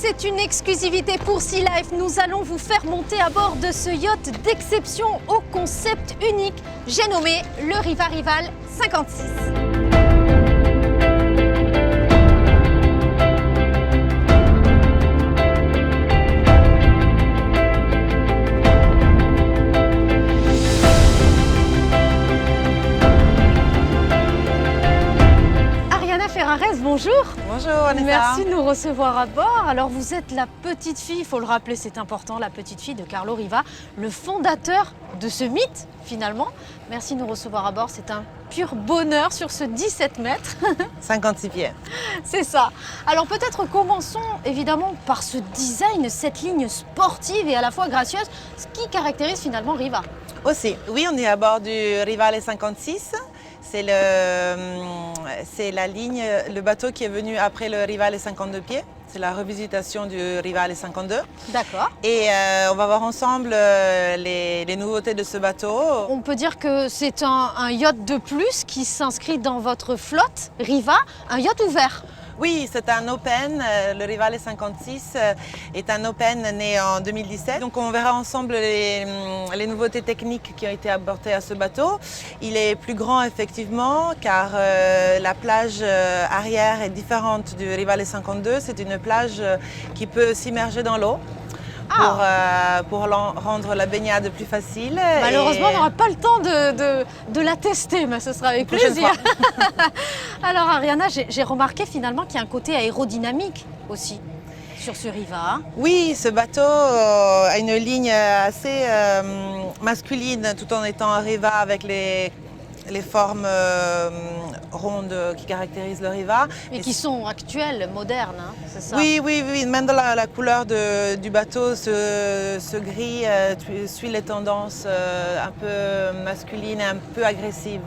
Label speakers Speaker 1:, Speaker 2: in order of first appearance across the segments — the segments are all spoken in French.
Speaker 1: c'est une exclusivité pour Sea Life. Nous allons vous faire monter à bord de ce yacht d'exception au concept unique. J'ai nommé le Riva Rival 56. Bonjour.
Speaker 2: Bonjour Anissa.
Speaker 1: Merci de nous recevoir à bord. Alors vous êtes la petite fille, il faut le rappeler, c'est important, la petite fille de Carlo Riva, le fondateur de ce mythe finalement. Merci de nous recevoir à bord, c'est un pur bonheur sur ce 17 mètres.
Speaker 2: 56 pieds.
Speaker 1: C'est ça. Alors peut-être commençons évidemment par ce design, cette ligne sportive et à la fois gracieuse, ce qui caractérise finalement Riva.
Speaker 2: Aussi, oui, on est à bord du Rivale 56. C'est la ligne, le bateau qui est venu après le Rivale 52 pieds. C'est la revisitation du Rivale 52.
Speaker 1: D'accord.
Speaker 2: Et on va voir ensemble les nouveautés de ce bateau.
Speaker 1: On peut dire que c'est un yacht de plus qui s'inscrit dans votre flotte Riva, un yacht ouvert.
Speaker 2: Oui, c'est un Open. Le Rivale 56 est un Open né en 2017. Donc on verra ensemble les nouveautés techniques qui ont été apportées à ce bateau. Il est plus grand effectivement car la plage arrière est différente du Rivale 52. C'est une plage qui peut s'immerger dans l'eau. Pour rendre la baignade plus facile.
Speaker 1: Malheureusement, on n'aura pas le temps de la tester, mais ce sera avec plaisir. Alors Ariana, j'ai remarqué finalement qu'il y a un côté aérodynamique aussi sur ce Riva.
Speaker 2: Oui, ce bateau a une ligne assez masculine tout en étant un Riva avec les formes rondes qui caractérisent le Riva.
Speaker 1: Et qui sont actuelles, modernes, hein, c'est ça?
Speaker 2: Oui, même dans la couleur du bateau, ce gris suit les tendances un peu masculines et un peu agressives.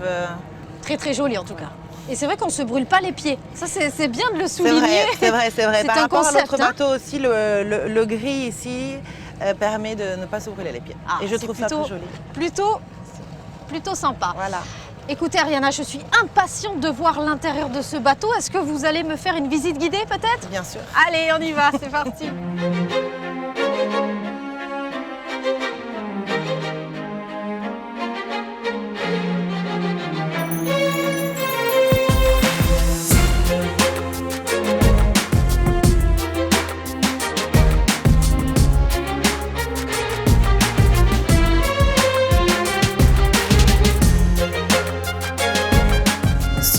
Speaker 1: Très très joli en tout cas. Et c'est vrai qu'on ne se brûle pas les pieds. Ça, c'est bien de le souligner.
Speaker 2: C'est vrai.
Speaker 1: C'est
Speaker 2: Par
Speaker 1: un
Speaker 2: rapport
Speaker 1: concept,
Speaker 2: à l'autre bateau aussi, le gris ici permet de ne pas se brûler les pieds. Et je trouve ça très joli.
Speaker 1: Plutôt sympa.
Speaker 2: Voilà.
Speaker 1: Écoutez Ariana, je suis impatiente de voir l'intérieur de ce bateau. Est-ce que vous allez me faire une visite guidée peut-être?
Speaker 2: Bien sûr.
Speaker 1: Allez, on y va, c'est parti.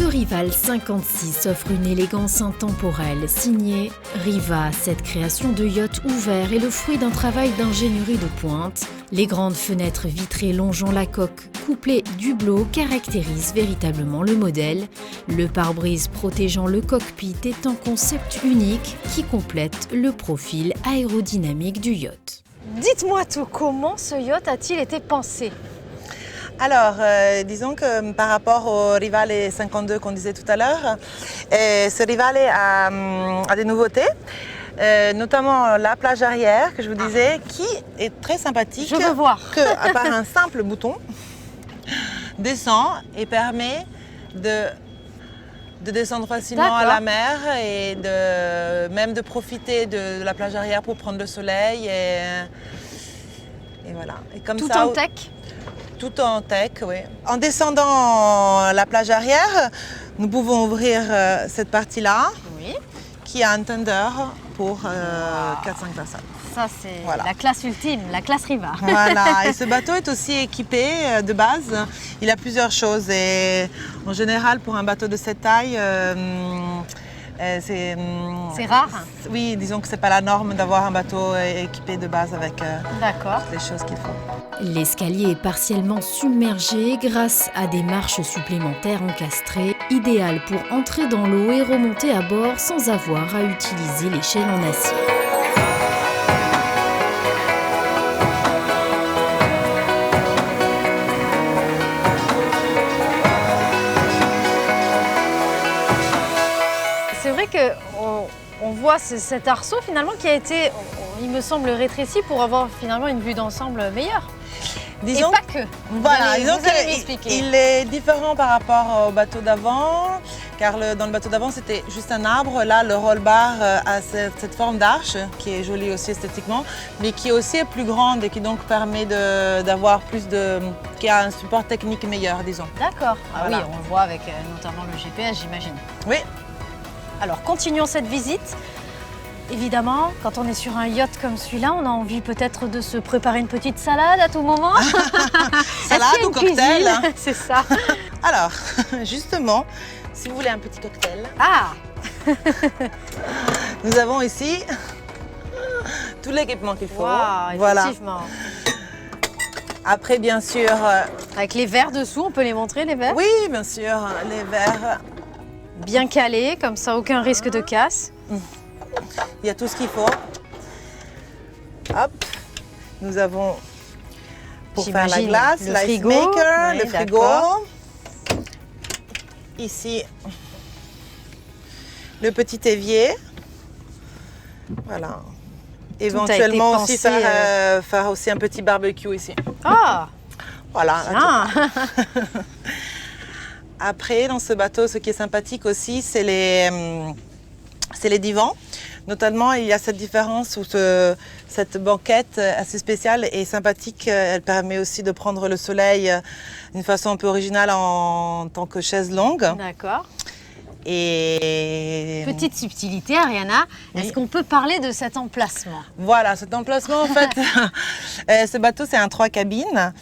Speaker 3: Rival 56 offre une élégance intemporelle, signée Riva. Cette création de yacht ouvert est le fruit d'un travail d'ingénierie de pointe. Les grandes fenêtres vitrées longeant la coque couplée d'hublots caractérisent véritablement le modèle. Le pare-brise protégeant le cockpit est un concept unique qui complète le profil aérodynamique du yacht.
Speaker 1: Dites-moi tout, comment ce yacht a-t-il été pensé ?
Speaker 2: Alors, disons que par rapport au Rivale 52 qu'on disait tout à l'heure, ce Rivale a des nouveautés, notamment la plage arrière que je vous disais, qui est très sympathique.
Speaker 1: Je veux voir.
Speaker 2: À part un simple bouton, descend et permet de descendre facilement à la mer et même de profiter de la plage arrière pour prendre le soleil. Et voilà. Et comme
Speaker 1: tout
Speaker 2: ça,
Speaker 1: en tech.
Speaker 2: Tout en tech, oui. En descendant la plage arrière, nous pouvons ouvrir cette partie-là, qui a un tender pour 4-5 personnes.
Speaker 1: Ça, c'est la classe ultime, la classe Riva.
Speaker 2: Voilà, et ce bateau est aussi équipé de base. Il a plusieurs choses et en général, pour un bateau de cette taille,
Speaker 1: c'est rare.
Speaker 2: Oui, disons que c'est pas la norme d'avoir un bateau équipé de base avec les choses qu'il faut.
Speaker 3: L'escalier est partiellement submergé grâce à des marches supplémentaires encastrées, idéales pour entrer dans l'eau et remonter à bord sans avoir à utiliser l'échelle en acier.
Speaker 1: C'est vrai qu'on voit cet arceau finalement qui a été, il me semble, rétréci pour avoir finalement une vue d'ensemble meilleure.
Speaker 2: Disons,
Speaker 1: et pas que.
Speaker 2: Voilà,
Speaker 1: vous allez m'expliquer.
Speaker 2: Il est différent par rapport au bateau d'avant, car dans le bateau d'avant c'était juste un arbre. Là, le roll-bar a cette forme d'arche qui est jolie aussi esthétiquement, mais qui aussi est plus grande et qui donc permet d'avoir qui a un support technique meilleur, disons.
Speaker 1: D'accord. Ah
Speaker 2: Voilà.
Speaker 1: oui, on le voit avec notamment le GPS, j'imagine.
Speaker 2: Oui.
Speaker 1: Alors, continuons cette visite. Évidemment, quand on est sur un yacht comme celui-là, on a envie peut-être de se préparer une petite salade à tout moment.
Speaker 2: Salade ou cocktail?
Speaker 1: C'est ça.
Speaker 2: Alors, justement, si vous voulez un petit cocktail,
Speaker 1: Ah,
Speaker 2: nous avons ici tout l'équipement qu'il faut.
Speaker 1: wow,
Speaker 2: Voilà.
Speaker 1: effectivement.
Speaker 2: Après, bien sûr,
Speaker 1: Avec les verres dessous, on peut les montrer, les verres?
Speaker 2: oui, bien sûr, les verres.
Speaker 1: Bien calés, comme ça, aucun risque de casse.
Speaker 2: Il y a tout ce qu'il faut. Hop, nous avons pour faire la
Speaker 1: J'imagine
Speaker 2: glace,
Speaker 1: le
Speaker 2: l'ice
Speaker 1: frigo.
Speaker 2: maker,
Speaker 1: Oui,
Speaker 2: le frigo.
Speaker 1: d'accord.
Speaker 2: Ici, le petit évier. Voilà. Éventuellement
Speaker 1: été
Speaker 2: aussi
Speaker 1: pensé,
Speaker 2: faire aussi un petit barbecue ici.
Speaker 1: Ah,
Speaker 2: Voilà. la
Speaker 1: bien.
Speaker 2: Après, dans ce bateau, ce qui est sympathique aussi, c'est les divans. Notamment, il y a cette différence où cette banquette assez spéciale et sympathique, elle permet aussi de prendre le soleil d'une façon un peu originale en tant que chaise longue.
Speaker 1: D'accord.
Speaker 2: Et
Speaker 1: Petite subtilité, Ariana.
Speaker 2: Oui.
Speaker 1: Est-ce qu'on peut parler de cet emplacement?
Speaker 2: voilà, cet emplacement, en fait, ce bateau, c'est un 3 cabines.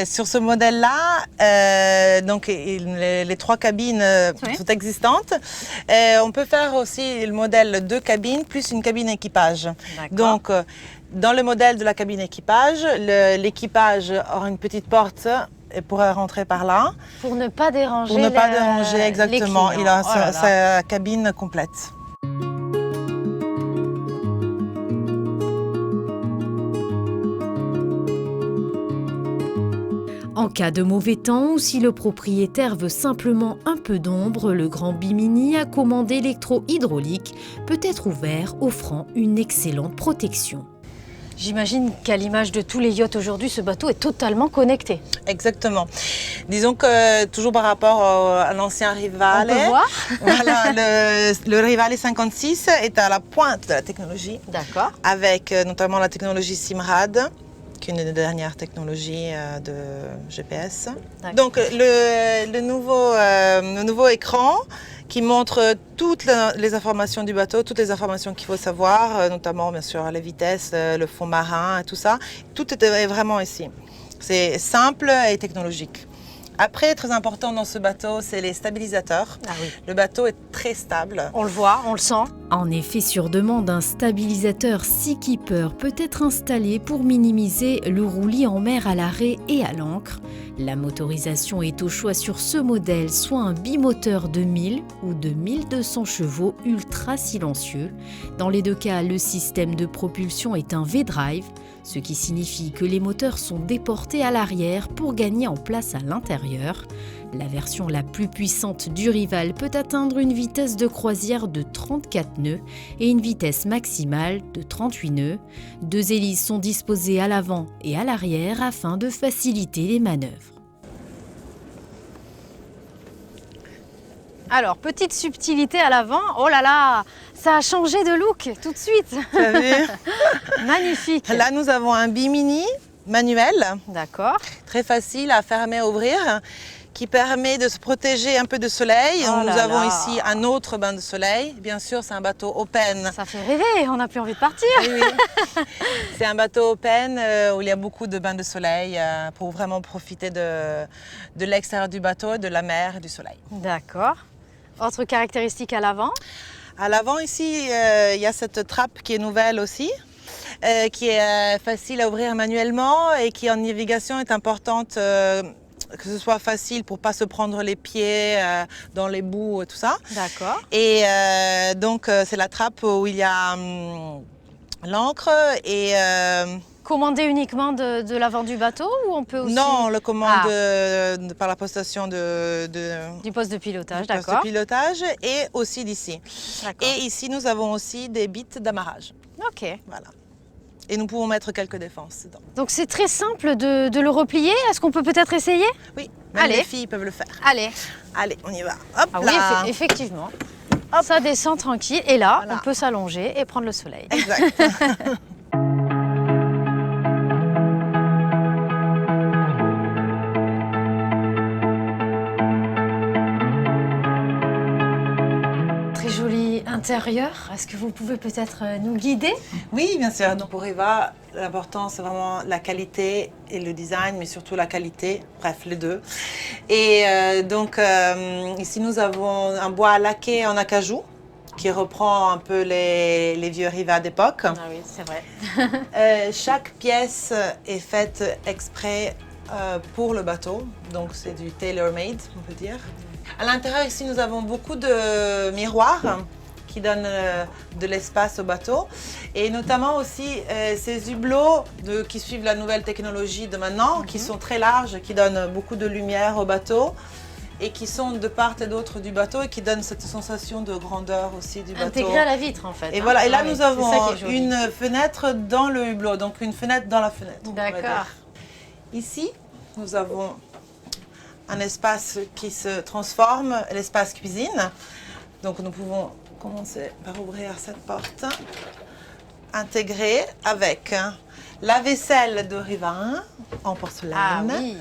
Speaker 2: Sur ce modèle-là, donc les 3 cabines
Speaker 1: Oui.
Speaker 2: sont existantes. On peut faire aussi le modèle 2 cabines plus une cabine équipage.
Speaker 1: D'accord.
Speaker 2: Donc, dans le modèle de la cabine équipage, l'équipage aura une petite porte et pourrait rentrer par là.
Speaker 1: Pour ne pas déranger
Speaker 2: Pour ne pas déranger,
Speaker 1: les
Speaker 2: exactement.
Speaker 1: clients.
Speaker 2: Il a
Speaker 1: Oh là là.
Speaker 2: sa cabine complète.
Speaker 3: En cas de mauvais temps ou si le propriétaire veut simplement un peu d'ombre, le grand Bimini à commande électro-hydraulique peut être ouvert, offrant une excellente protection.
Speaker 1: J'imagine qu'à l'image de tous les yachts aujourd'hui, ce bateau est totalement connecté.
Speaker 2: Exactement. Disons que toujours par rapport à l'ancien Rivale,
Speaker 1: On peut voir.
Speaker 2: voilà, le Rivale 56 est à la pointe de la technologie,
Speaker 1: D'accord.
Speaker 2: avec notamment la technologie Simrad, qui est une des dernières technologies de GPS.
Speaker 1: D'accord.
Speaker 2: Donc le nouveau écran qui montre toutes les informations du bateau, toutes les informations qu'il faut savoir, notamment bien sûr les vitesses, le fond marin et tout ça. Tout est vraiment ici. C'est simple et technologique. Après, très important dans ce bateau, c'est les stabilisateurs.
Speaker 1: Ah oui.
Speaker 2: Le bateau est très stable.
Speaker 1: On le voit, on le sent.
Speaker 3: En effet, sur demande, un stabilisateur Seakeeper peut être installé pour minimiser le roulis en mer à l'arrêt et à l'ancre. La motorisation est au choix sur ce modèle, soit un bimoteur de 1000 ou de 1200 chevaux ultra silencieux. Dans les deux cas, le système de propulsion est un V-Drive, ce qui signifie que les moteurs sont déportés à l'arrière pour gagner en place à l'intérieur. La version la plus puissante du Rival peut atteindre une vitesse de croisière de 34 nœuds et une vitesse maximale de 38 nœuds. 2 hélices sont disposées à l'avant et à l'arrière afin de faciliter les manœuvres.
Speaker 1: Alors, petite subtilité à l'avant. Oh là là, ça a changé de look tout de suite.
Speaker 2: Vous avez vu?
Speaker 1: Magnifique.
Speaker 2: Là, nous avons un bimini manuel,
Speaker 1: D'accord.
Speaker 2: très facile à fermer et ouvrir, qui permet de se protéger un peu de soleil.
Speaker 1: Oh
Speaker 2: Nous
Speaker 1: là
Speaker 2: avons
Speaker 1: là.
Speaker 2: ici un autre bain de soleil. Bien sûr, c'est un bateau open.
Speaker 1: Ça fait rêver, on n'a plus envie de partir.
Speaker 2: Oui, oui. C'est un bateau open où il y a beaucoup de bains de soleil pour vraiment profiter de l'extérieur du bateau, de la mer et du soleil.
Speaker 1: D'accord. Autre caractéristique à l'avant.
Speaker 2: À l'avant ici, il y a cette trappe qui est nouvelle aussi, qui est facile à ouvrir manuellement et qui en navigation est importante, que ce soit facile pour ne pas se prendre les pieds dans les boues et tout ça.
Speaker 1: D'accord.
Speaker 2: Et donc c'est la trappe où il y a l'ancre et...
Speaker 1: Commandé uniquement de l'avant du bateau ou on peut aussi...
Speaker 2: non, on le commande
Speaker 1: Ah.
Speaker 2: par la postation
Speaker 1: Du poste de pilotage,
Speaker 2: du poste de
Speaker 1: d'accord.
Speaker 2: pilotage et aussi d'ici.
Speaker 1: D'accord.
Speaker 2: Et ici, nous avons aussi des bits d'amarrage.
Speaker 1: Ok.
Speaker 2: Voilà. Et nous pouvons mettre quelques défenses dedans.
Speaker 1: Donc c'est très simple de le replier. Est-ce qu'on peut peut-être essayer?
Speaker 2: Oui, même
Speaker 1: Allez.
Speaker 2: les filles peuvent le faire.
Speaker 1: Allez.
Speaker 2: Allez, on y va. Hop
Speaker 1: Ah oui,
Speaker 2: là.
Speaker 1: effectivement. Ça descend tranquille. Et là,
Speaker 2: Voilà.
Speaker 1: on peut s'allonger et prendre le soleil.
Speaker 2: Exact.
Speaker 1: Très joli intérieur. Est-ce que vous pouvez peut-être nous guider?
Speaker 2: Oui, bien sûr. Donc pour Eva, l'important c'est vraiment la qualité et le design, mais surtout la qualité, bref les deux. Et ici nous avons un bois laqué en acajou qui reprend un peu les vieux Riva d'époque.
Speaker 1: Ah oui, c'est vrai.
Speaker 2: Chaque pièce est faite exprès pour le bateau, donc c'est du tailor-made, on peut dire. À l'intérieur ici nous avons beaucoup de miroirs qui donnent de l'espace au bateau et notamment aussi ces hublots qui suivent la nouvelle technologie de maintenant, qui sont très larges, qui donnent beaucoup de lumière au bateau et qui sont de part et d'autre du bateau et qui donnent cette sensation de grandeur aussi du bateau.
Speaker 1: Intégré à la vitre en fait.
Speaker 2: Et voilà, et là
Speaker 1: Ah oui,
Speaker 2: nous
Speaker 1: c'est ça
Speaker 2: avons
Speaker 1: qui est joli.
Speaker 2: une fenêtre dans le hublot, donc une fenêtre dans la fenêtre. on va
Speaker 1: D'accord.
Speaker 2: dire. Ici, nous avons un espace qui se transforme, l'espace cuisine. Donc nous pouvons commencer par ouvrir cette porte, intégrée avec la vaisselle de Riva en porcelaine,
Speaker 1: Ah oui.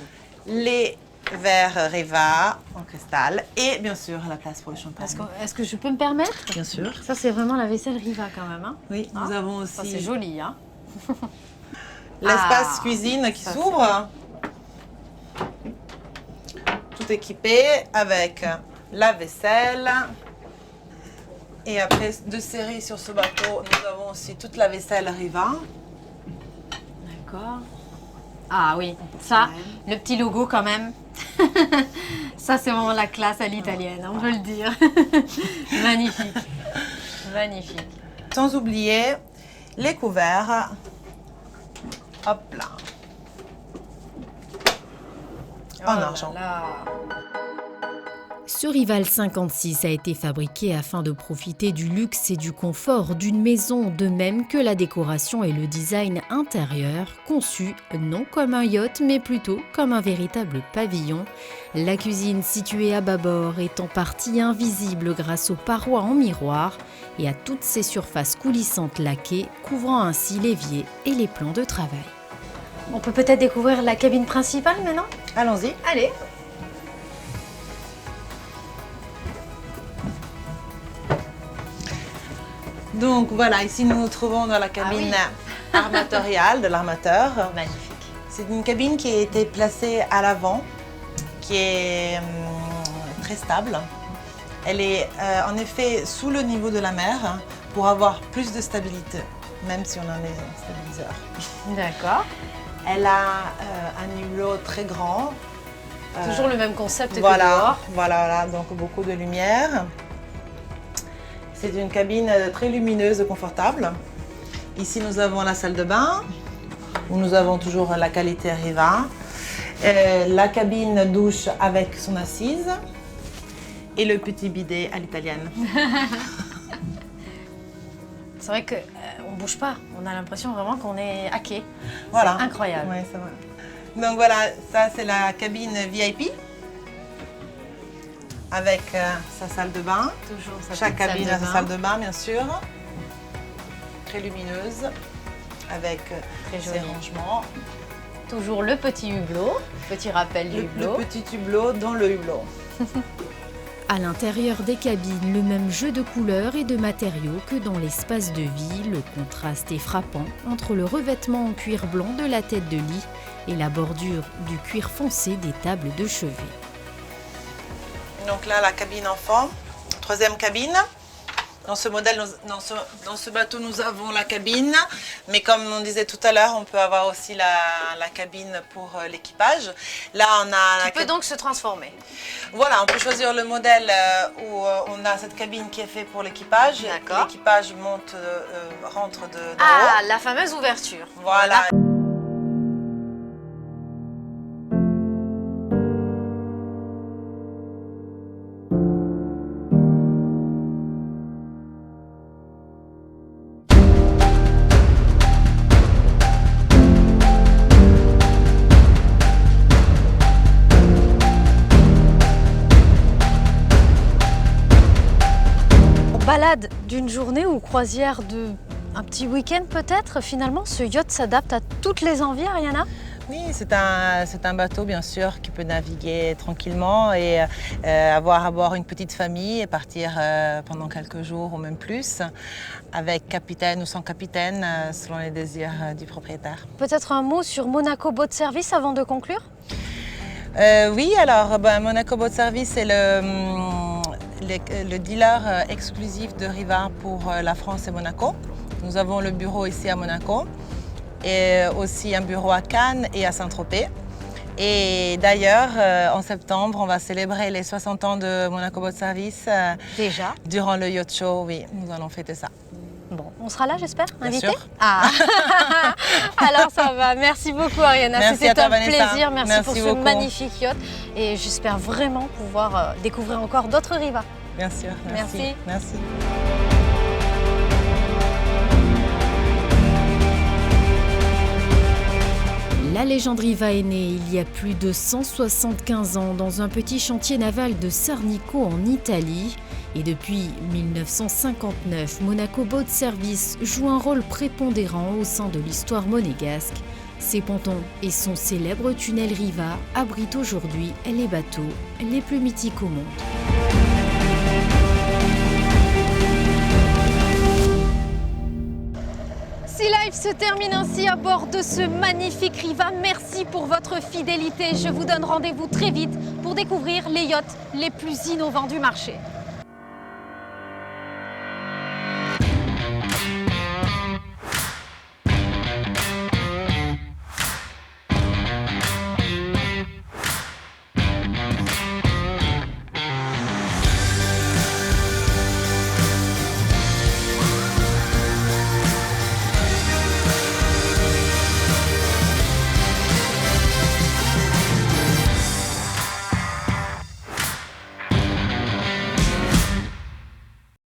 Speaker 2: les verres Riva en cristal et bien sûr la place pour le champagne.
Speaker 1: Est-ce que je peux me permettre?
Speaker 2: Bien sûr.
Speaker 1: Ça, c'est vraiment la vaisselle Riva quand même. Hein.
Speaker 2: Oui, nous
Speaker 1: Ah,
Speaker 2: avons
Speaker 1: ça,
Speaker 2: aussi
Speaker 1: c'est joli. Hein.
Speaker 2: l'espace
Speaker 1: Ah,
Speaker 2: cuisine qui
Speaker 1: ça,
Speaker 2: s'ouvre. Tout équipé avec la vaisselle. Et après, de série sur ce bateau, nous avons aussi toute la vaisselle Riva.
Speaker 1: D'accord. Ah oui, ça, le petit logo quand même. Ça, c'est vraiment la classe à l'italienne, on peut le dire. Magnifique. Magnifique.
Speaker 2: Sans oublier les couverts. Hop là. En
Speaker 1: Oh là
Speaker 2: argent.
Speaker 1: là.
Speaker 3: Ce Rival 56 a été fabriqué afin de profiter du luxe et du confort d'une maison, de même que la décoration et le design intérieur, conçu non comme un yacht mais plutôt comme un véritable pavillon. La cuisine située à bâbord est en partie invisible grâce aux parois en miroir et à toutes ces surfaces coulissantes laquées, couvrant ainsi l'évier et les plans de travail.
Speaker 1: On peut peut-être découvrir la cabine principale maintenant?
Speaker 2: Allons-y.
Speaker 1: Allez.
Speaker 2: Donc voilà, ici nous nous trouvons dans la cabine armatoriale de l'armateur.
Speaker 1: Magnifique.
Speaker 2: C'est une cabine qui a été placée à l'avant, qui est très stable. Elle est en effet sous le niveau de la mer pour avoir plus de stabilité, même si on en est un stabiliseur.
Speaker 1: D'accord.
Speaker 2: Elle a un hublot très grand.
Speaker 1: Toujours le même concept que
Speaker 2: Voilà,
Speaker 1: dehors.
Speaker 2: voilà, donc beaucoup de lumière. C'est une cabine très lumineuse et confortable. Ici, nous avons la salle de bain, où nous avons toujours la qualité Riva. La cabine douche avec son assise et le petit bidet à l'italienne.
Speaker 1: C'est vrai qu'on ne bouge pas. On a l'impression vraiment qu'on est hacké.
Speaker 2: Voilà.
Speaker 1: C'est incroyable.
Speaker 2: Ouais, c'est vrai. Donc voilà, ça c'est la cabine VIP avec sa salle de bain.
Speaker 1: Toujours sa
Speaker 2: Chaque
Speaker 1: petite
Speaker 2: cabine
Speaker 1: salle
Speaker 2: a
Speaker 1: de
Speaker 2: sa
Speaker 1: bain.
Speaker 2: salle de bain, bien sûr. Très lumineuse, avec
Speaker 1: Très
Speaker 2: ses
Speaker 1: joli.
Speaker 2: rangements.
Speaker 1: Toujours le petit hublot, petit rappel du
Speaker 2: Le
Speaker 1: hublot.
Speaker 2: petit hublot dans le hublot.
Speaker 3: À l'intérieur des cabines, le même jeu de couleurs et de matériaux que dans l'espace de vie. Le contraste est frappant entre le revêtement en cuir blanc de la tête de lit et la bordure du cuir foncé des tables de chevet.
Speaker 2: Donc là, la cabine enfant, troisième cabine. Dans ce modèle, dans ce bateau, nous avons la cabine, mais comme on disait tout à l'heure, on peut avoir aussi la cabine pour l'équipage. Là, on a
Speaker 1: Qui peut donc se transformer.
Speaker 2: Voilà, on peut choisir le modèle où on a cette cabine qui est faite pour l'équipage.
Speaker 1: D'accord.
Speaker 2: L'équipage monte, rentre d'en
Speaker 1: Ah,
Speaker 2: haut.
Speaker 1: la fameuse ouverture.
Speaker 2: Voilà.
Speaker 1: balade d'une journée ou croisière de un petit week-end peut-être, finalement, ce yacht s'adapte à toutes les envies, Ariana?
Speaker 2: Oui, c'est un bateau bien sûr qui peut naviguer tranquillement et avoir à bord une petite famille et partir pendant quelques jours ou même plus avec capitaine ou sans capitaine selon les désirs du propriétaire.
Speaker 1: Peut-être un mot sur Monaco Boat Service avant de conclure?
Speaker 2: Oui, alors Monaco Boat Service est le dealer exclusif de Riva pour la France et Monaco. Nous avons le bureau ici à Monaco et aussi un bureau à Cannes et à Saint-Tropez. Et d'ailleurs, en septembre, on va célébrer les 60 ans de Monaco Boat Service.
Speaker 1: Déjà?
Speaker 2: Durant le Yacht Show, oui, nous allons fêter ça.
Speaker 1: Bon, on sera là, j'espère,
Speaker 2: Bien
Speaker 1: invité?
Speaker 2: sûr.
Speaker 1: Ah. Alors ça va, merci beaucoup Ariana, c'était un plaisir, merci pour ce
Speaker 2: beaucoup.
Speaker 1: magnifique yacht et j'espère vraiment pouvoir découvrir encore d'autres Riva.
Speaker 2: Bien sûr, merci. Merci.
Speaker 3: La légende Riva est née il y a plus de 175 ans dans un petit chantier naval de Sarnico en Italie. Et depuis 1959, Monaco Boat Service joue un rôle prépondérant au sein de l'histoire monégasque. Ses pontons et son célèbre tunnel Riva abritent aujourd'hui les bateaux les plus mythiques au monde.
Speaker 1: Sea Life se termine ainsi à bord de ce magnifique Riva. Merci pour votre fidélité. Je vous donne rendez-vous très vite pour découvrir les yachts les plus innovants du marché.